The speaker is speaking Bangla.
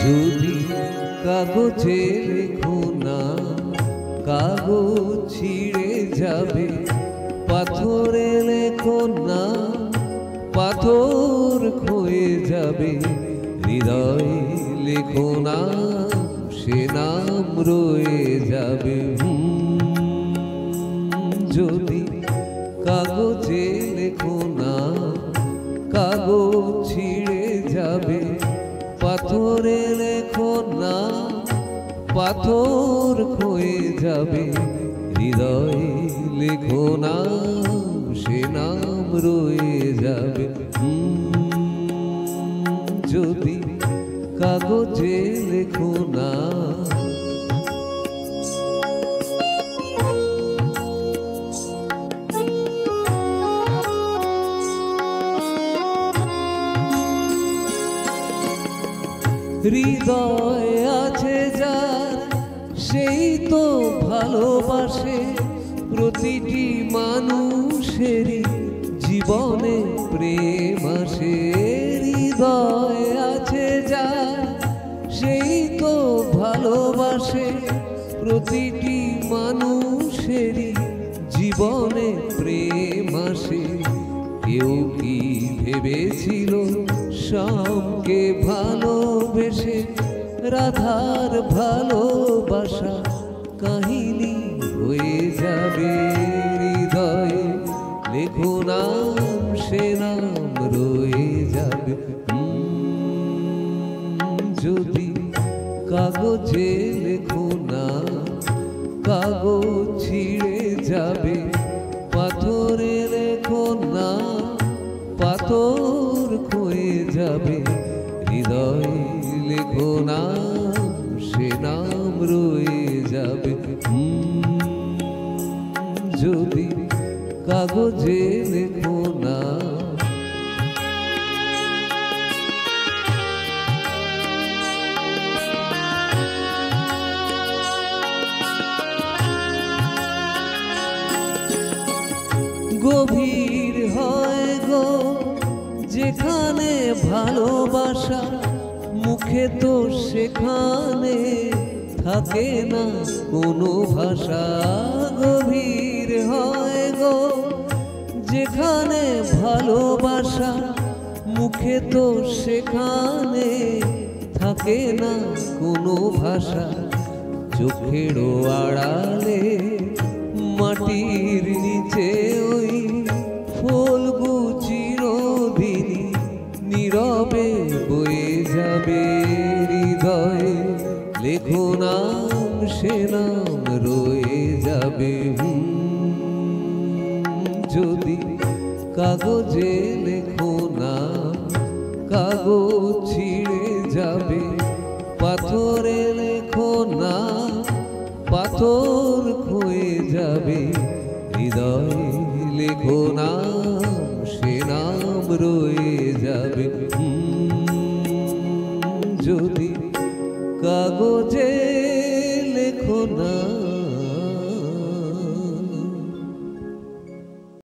যদি কাগজে লেখো না, কাগজ ছিঁড়ে যাবে। পাথরে লেখো না, পাথর ক্ষয়ে যাবে। হৃদয়ে লেখো না, সে নাম রয়ে যাবে। যদি কাগজে লেখো না, কাগজ ছিঁড়ে যাবে। পাথরে লেখো না, পাথর ক্ষয়ে যাবে। হৃদয়ে লেখো না, সে নাম রয়ে যাবে। যদি কাগজে লেখো না। হৃদয় আছে যার, সেই তো ভালোবাসে। প্রতিটি মানুষেরই জীবনে প্রেম আসে। হৃদয় আছে যার, সেই তো ভালোবাসে। প্রতিটি মানুষেরই জীবনে প্রেম আসে। কেউ কি ভেবেছিল শ্যামকে ভালোবেসে রাধার ভালোবাসা কাহিনী হয়ে যাবে। হৃদয়ে লেখো নাম, সে নাম রয়ে যাবে। যদি কাগজে লেখো না, কাগজ ছিঁড়ে যাবে। পাথরে লেখো না, পাথর ক্ষয়ে যাবে। হৃদয়ে লেখো না, সে নাম রয়ে যাবে। যদি কাগজে লেখো না। গভীর হয় গো যেখানে ভালোবাসা, মুখে তো সেখানে থাকে না কোনো ভাষা। গভীর হয় গো যেখানে ভালোবাসা, মুখে তো সেখানে থাকে না কোনো ভাষা। চোখেরও আড়ালে মাটির নিচে ওই ফুলগু চিরদিনই নীরবে বয়ে যাবে। হৃদয়ে লেখো নাম, সে নাম রয়ে যাবে। যদি কাগজে লেখো না, কাগজ ছিঁড়ে যাবে। পাথরে লেখো না, পাথর ক্ষয়ে যাবে। হৃদয়ে লেখো না, সে নাম রয়ে যাবে। যদি কাগজে